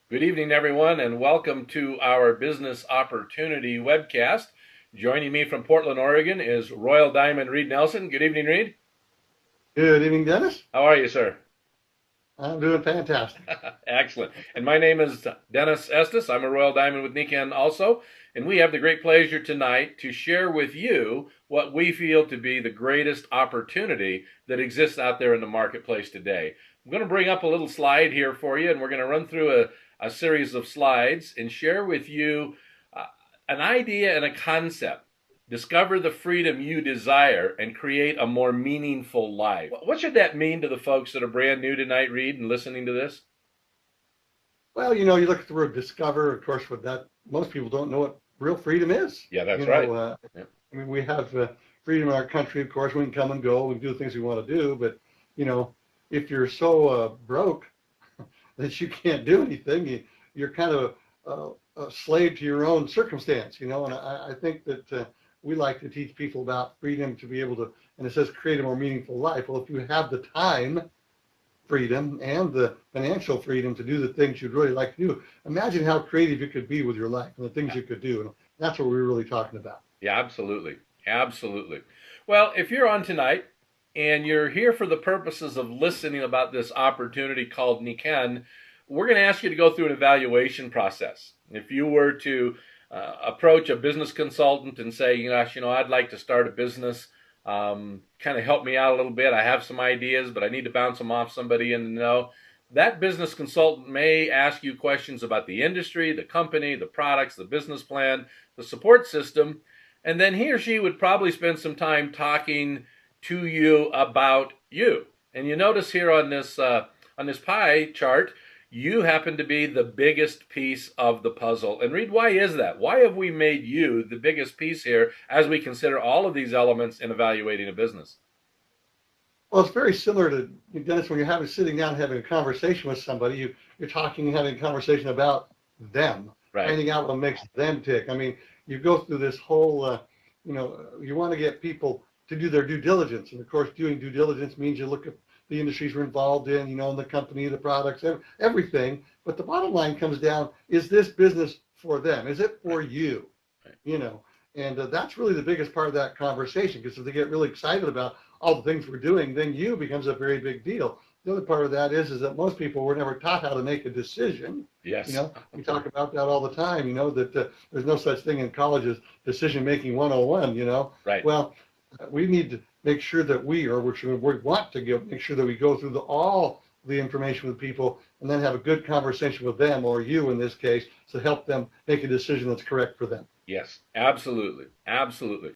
Good evening, everyone, and welcome to our Business Opportunity webcast. Joining me from Portland, Oregon is Royal Diamond Reid Nelson. Good evening, Reid. Good evening, Dennis. How are you, sir? I'm doing fantastic. Excellent. And my name is Dennis Estes. I'm a Royal Diamond with Nikan also. And we have the great pleasure tonight to share with you what we feel to be the greatest opportunity that exists out there in the marketplace today. I'm going to bring up a little slide here for you, and we're going to run through a series of slides and share with you uh, an idea and a concept. Discover the freedom you desire and create a more meaningful life. What should that mean to the folks that are brand new tonight, Reid, and listening to this? Well, you look at the word discover, of course, with that, most people don't know what real freedom is. Yeah, that's right. Yeah. I mean, we have freedom in our country, of course, we can come and go, we can do the things we want to do, but, you know, if you're so broke that you can't do anything, you're kind of a slave to your own circumstance, and I think that we like to teach people about freedom to be able to, and it says create a more meaningful life. Well, if you have the time freedom and the financial freedom to do the things you'd really like to do. Imagine how creative you could be with your life and the things you could do. And that's what we're really talking about. Yeah, absolutely. Absolutely. Well, if you're on tonight and you're here for the purposes of listening about this opportunity called Niken, we're going to ask you to go through an evaluation process. If you were to approach a business consultant and say, gosh, I'd like to start a business, kind of help me out a little bit. I have some ideas, but I need to bounce them off somebody in the know. That business consultant may ask you questions about the industry, the company, the products, the business plan, the support system, and then he or she would probably spend some time talking to you about you. And you notice here on this pie chart, you happen to be the biggest piece of the puzzle. And Reid, why is that? Why have we made you the biggest piece here as we consider all of these elements in evaluating a business? Well, it's very similar to, Dennis, when you're sitting down and having a conversation with somebody, you're talking and having a conversation about them, Right. finding out what makes them tick. I mean, you go through this whole, you want to get people to do their due diligence. And of course, doing due diligence means you look at the industries we're involved in, and the company, the products, everything. But the bottom line comes down, is this business for them? Is it for Right. you? Right. You know, and that's really the biggest part of that conversation, because if they get really excited about all the things we're doing, then you becomes a very big deal. The other part of that is that most people were never taught how to make a decision. Yes. We talk about that all the time, that there's no such thing in college as decision making 101. Right. Well, we need to make sure that we want to make sure that we go through all the information with people and then have a good conversation with them, or you in this case, to help them make a decision that's correct for them. Yes. Absolutely. Absolutely.